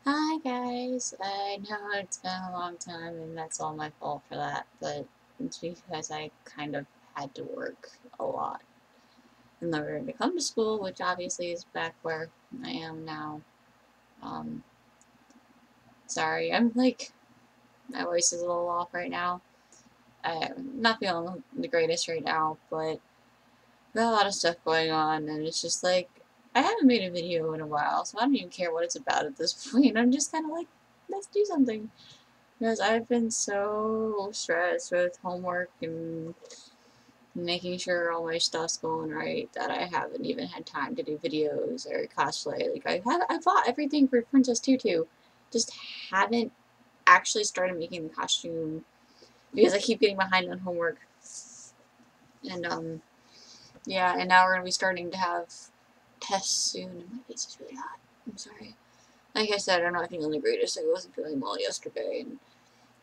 Hi guys, I know it's been a long time and that's all my fault for that, but it's because I kind of had to work a lot in order to come to school, which obviously is back where I am now. Um, sorry, my voice is a little off right now. I'm not feeling the greatest right now, but got a lot of stuff going on and it's just like, I haven't made a video in a while, so I don't even care what it's about at this point. I'm just kind of like, let's do something. Because I've been so stressed with homework and making sure all my stuff's going right that I haven't even had time to do videos or cosplay. Like I bought everything for Princess Tutu, just haven't actually started making the costume because I keep getting behind on homework. And yeah, and now we're gonna be starting to have tests soon, and my face is really hot. I'm sorry. Like I said, I'm not feeling the greatest. I wasn't feeling well yesterday, and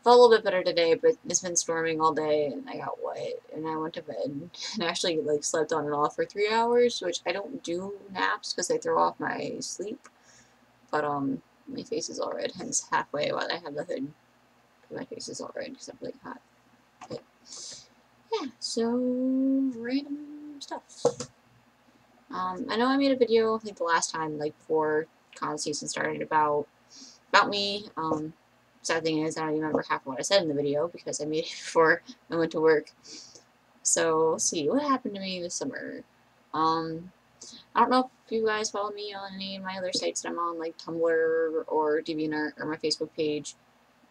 felt a little bit better today, but it's been storming all day, and I got wet, and I went to bed, and actually, like, slept on and off for 3 hours, which I don't do naps, because they throw off my sleep, but, my face is all red, hence halfway while I have the hood, my face is all red, because I'm really hot, but, yeah, so, random stuff. I know I made a video, I think the last time, like, before con season started, about me. Sad thing is, I don't even remember half of what I said in the video because I made it before I went to work. So, let's see, what happened to me this summer? Um, I don't know if you guys follow me on any of my other sites that I'm on, like Tumblr or DeviantArt or my Facebook page.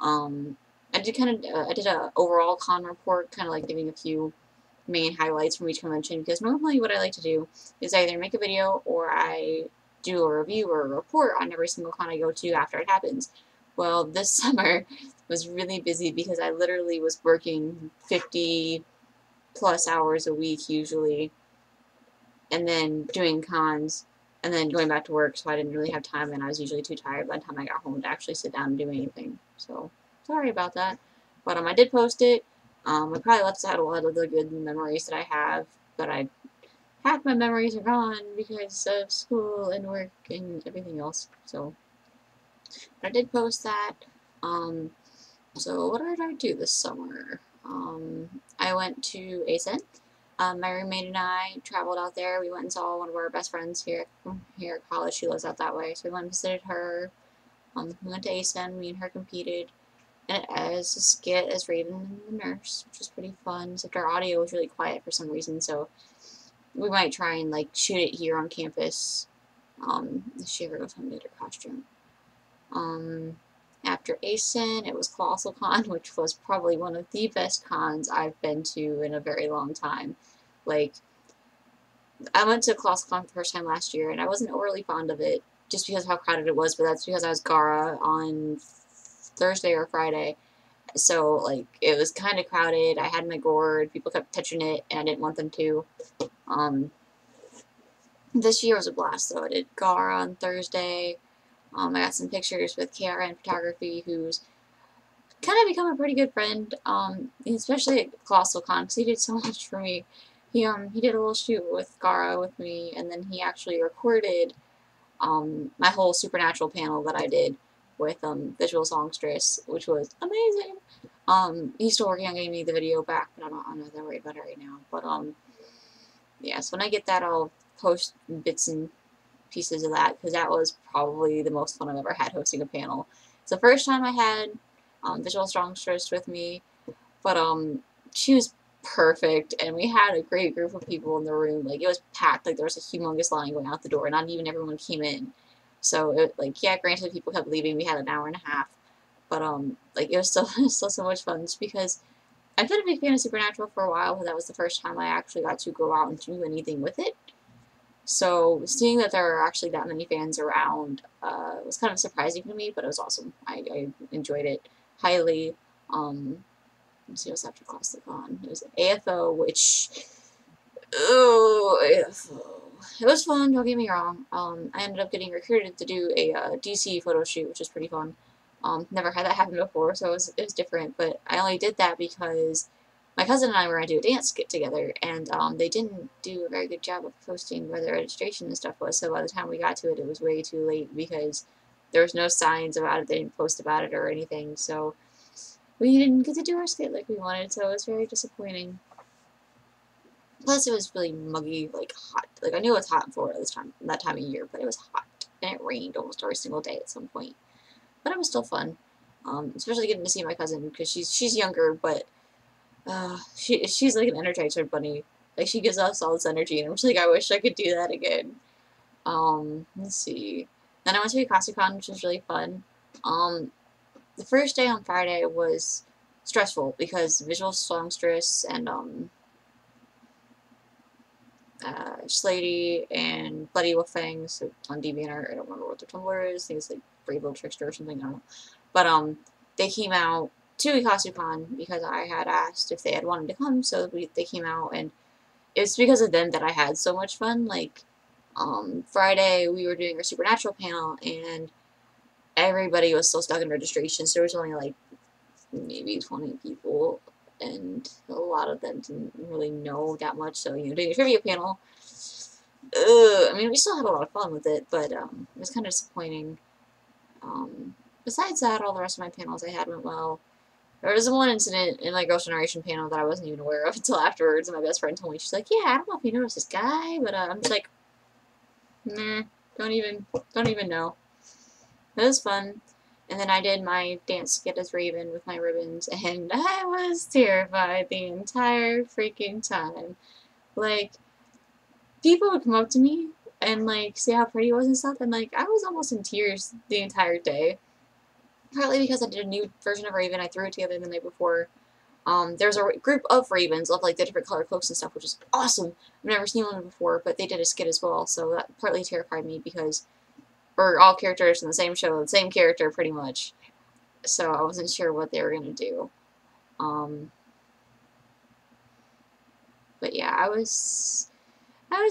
Um, I did a overall con report, kind of like giving a few main highlights from each convention, because normally what I like to do is either make a video or I do a review or a report on every single con I go to after it happens. Well, this summer was really busy because I literally was working 50 plus hours a week usually, and then doing cons, and then going back to work, so I didn't really have time, and I was usually too tired by the time I got home to actually sit down and do anything. So, sorry about that. But I did post it. I probably left out a lot of the good memories that I have, but half my memories are gone because of school and work and everything else. So, but I did post that. Um, so what did I do this summer? I went to ASEN. My roommate and I traveled out there. We went and saw one of our best friends here at college. She lives out that way, so we went and visited her. We went to ASEN. Me and her competed as a skit as Raven and the Nurse, which was pretty fun. Except our audio was really quiet for some reason, so we might try and like shoot it here on campus. This year with her costume. Um, After ASIN, it was ColossalCon, which was probably one of the best cons I've been to in a very long time. Like, I went to ColossalCon for the first time last year, and I wasn't overly fond of it, just because of how crowded it was, but that's because I was Gara on Thursday or Friday. So, like, it was kind of crowded. I had my gourd, people kept touching it, and I didn't want them to. Um, this year was a blast, though. I did Gara on Thursday. I got some pictures with KRN Photography, who's kind of become a pretty good friend, especially at ColossalCon, because he did so much for me. He did a little shoot with Gara with me, and then he actually recorded my whole Supernatural panel that I did with VisualSongstress, which was amazing. He's still working on getting me the video back, but I'm not that worried about it right now. But yeah, so when I get that, I'll post bits and pieces of that, because that was probably the most fun I've ever had hosting a panel. It's the first time I had VisualSongstress with me, but she was perfect, and we had a great group of people in the room. Like, it was packed. Like, there was a humongous line going out the door, and not even everyone came in. So it, like, yeah, granted, people kept leaving. We had an hour and a half, but like, it was still it was still so much fun, just because I've been a big fan of Supernatural for a while, but that was the first time I actually got to go out and do anything with it. So seeing that there are actually that many fans around was kind of surprising to me, but it was awesome. I enjoyed it highly. Let's see what's after ClassicCon. It was AFO, which, oh, AFO. It was fun, don't get me wrong. I ended up getting recruited to do a DC photo shoot, which is pretty fun. Never had that happen before, so it was different, but I only did that because my cousin and I were going to do a dance skit together, and they didn't do a very good job of posting where the registration and stuff was, so by the time we got to it, it was way too late, because there was no signs about it. They didn't post about it or anything, so we didn't get to do our skit like we wanted, so it was very disappointing. Plus, it was really muggy, like hot. Like I knew it was hot in Florida that time of year, but it was hot and it rained almost every single day at some point. But it was still fun, especially getting to see my cousin because she's younger, but she's like an Energizer bunny. Like she gives us all this energy, and I'm just like, I wish I could do that again. Let's see. Then I went to CutieCon, which was really fun. The first day on Friday was stressful because VisualSongstress and Schlady and Buddy with Fangs on DeviantArt. I don't remember what their Tumblr is. I think it's like Bravelittletrickster or something. I don't know. But they came out to CutieCon because I had asked if they had wanted to come, so they came out, and it's because of them that I had so much fun. Like Friday we were doing our Supernatural panel, and everybody was still stuck in registration, so there was only like maybe 20 people, and a lot of them didn't really know that much, so, you know, doing a trivia panel, I mean, we still had a lot of fun with it, but, it was kind of disappointing. Besides that, all the rest of my panels I had went well. There was one incident in my Girls' Generation panel that I wasn't even aware of until afterwards, and my best friend told me, she's like, yeah, I don't know if you noticed this guy, but, I'm just like, nah, don't even know. It was fun. And then I did my dance skit as Raven with my ribbons, and I was terrified the entire freaking time. Like, people would come up to me and, like, say how pretty it was and stuff, and, like, I was almost in tears the entire day. Partly because I did a new version of Raven, I threw it together the night before. There's a group of Ravens of, like, the different color cloaks and stuff, which is awesome. I've never seen one before, but they did a skit as well, so that partly terrified me because we're all characters in the same show, the same character, pretty much. So I wasn't sure what they were going to do. But yeah, I was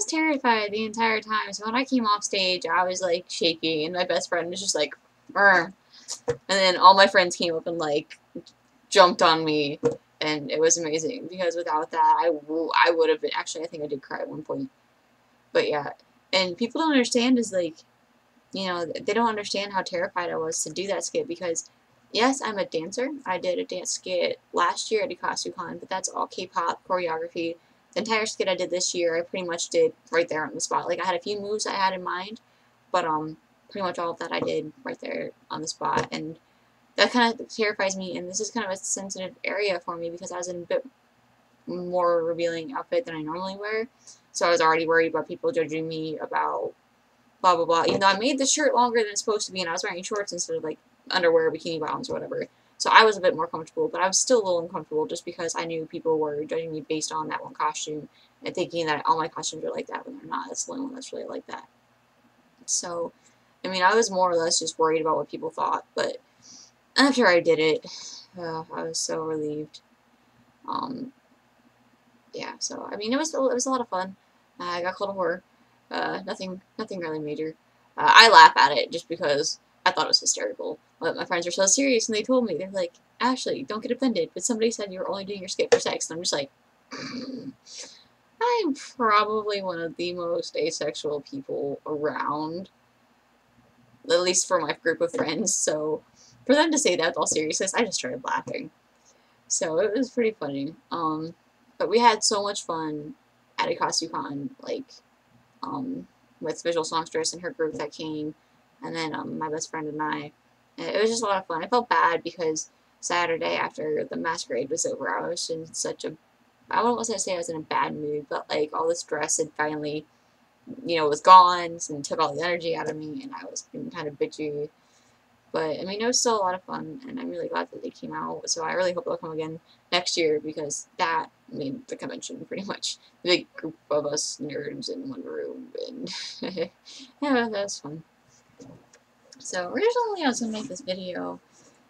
terrified the entire time. So when I came off stage, I was like shaking, and my best friend was just like, "Brr." And then all my friends came up and like jumped on me, and it was amazing because without that, I would have been. Actually, I think I did cry at one point. But yeah, and people don't understand is like, you know, they don't understand how terrified I was to do that skit because, yes, I'm a dancer. I did a dance skit last year at CutieCon, but that's all K-pop choreography. The entire skit I did this year, I pretty much did right there on the spot. Like, I had a few moves I had in mind, but pretty much all of that I did right there on the spot, and that kind of terrifies me, and this is kind of a sensitive area for me because I was in a bit more revealing outfit than I normally wear, so I was already worried about people judging me about blah blah blah. Even though I made the shirt longer than it's supposed to be, and I was wearing shorts instead of like underwear, bikini bottoms, or whatever. So I was a bit more comfortable, but I was still a little uncomfortable just because I knew people were judging me based on that one costume and thinking that all my costumes are like that when they're not. That's the only one that's really like that. So, I mean, I was more or less just worried about what people thought, but after I did it, I was so relieved. Yeah, so I mean, it was a lot of fun. I got called a whore. Nothing really major. I laugh at it just because I thought it was hysterical. But my friends are so serious, and they told me, they're like, Ashley, don't get offended. But somebody said you were only doing your skit for sex, and I'm just like, I'm probably one of the most asexual people around, at least for my group of friends. So for them to say that with all seriousness, I just started laughing. So it was pretty funny. But we had so much fun at CutieCon, like, with VisualSongstress and her group that came, and then my best friend and I. It was just a lot of fun. I felt bad because Saturday after the masquerade was over, I was in such a, I wouldn't want to say I was in a bad mood, but like all the stress had finally, you know, was gone and took all the energy out of me, and I was feeling kind of bitchy. But, I mean, it was still a lot of fun, and I'm really glad that they came out, so I really hope they'll come again next year, because that made the convention, pretty much. The big group of us nerds in one room, and yeah, that was fun. So, originally I was going to make this video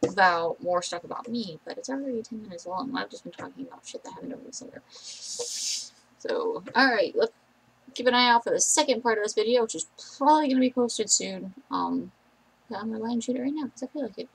about more stuff about me, but it's already 10 minutes long. I've just been talking about shit that happened over the summer. So, alright, let's keep an eye out for the second part of this video, which is probably going to be posted soon. I'm going to go ahead and shoot it right now, because I feel like it.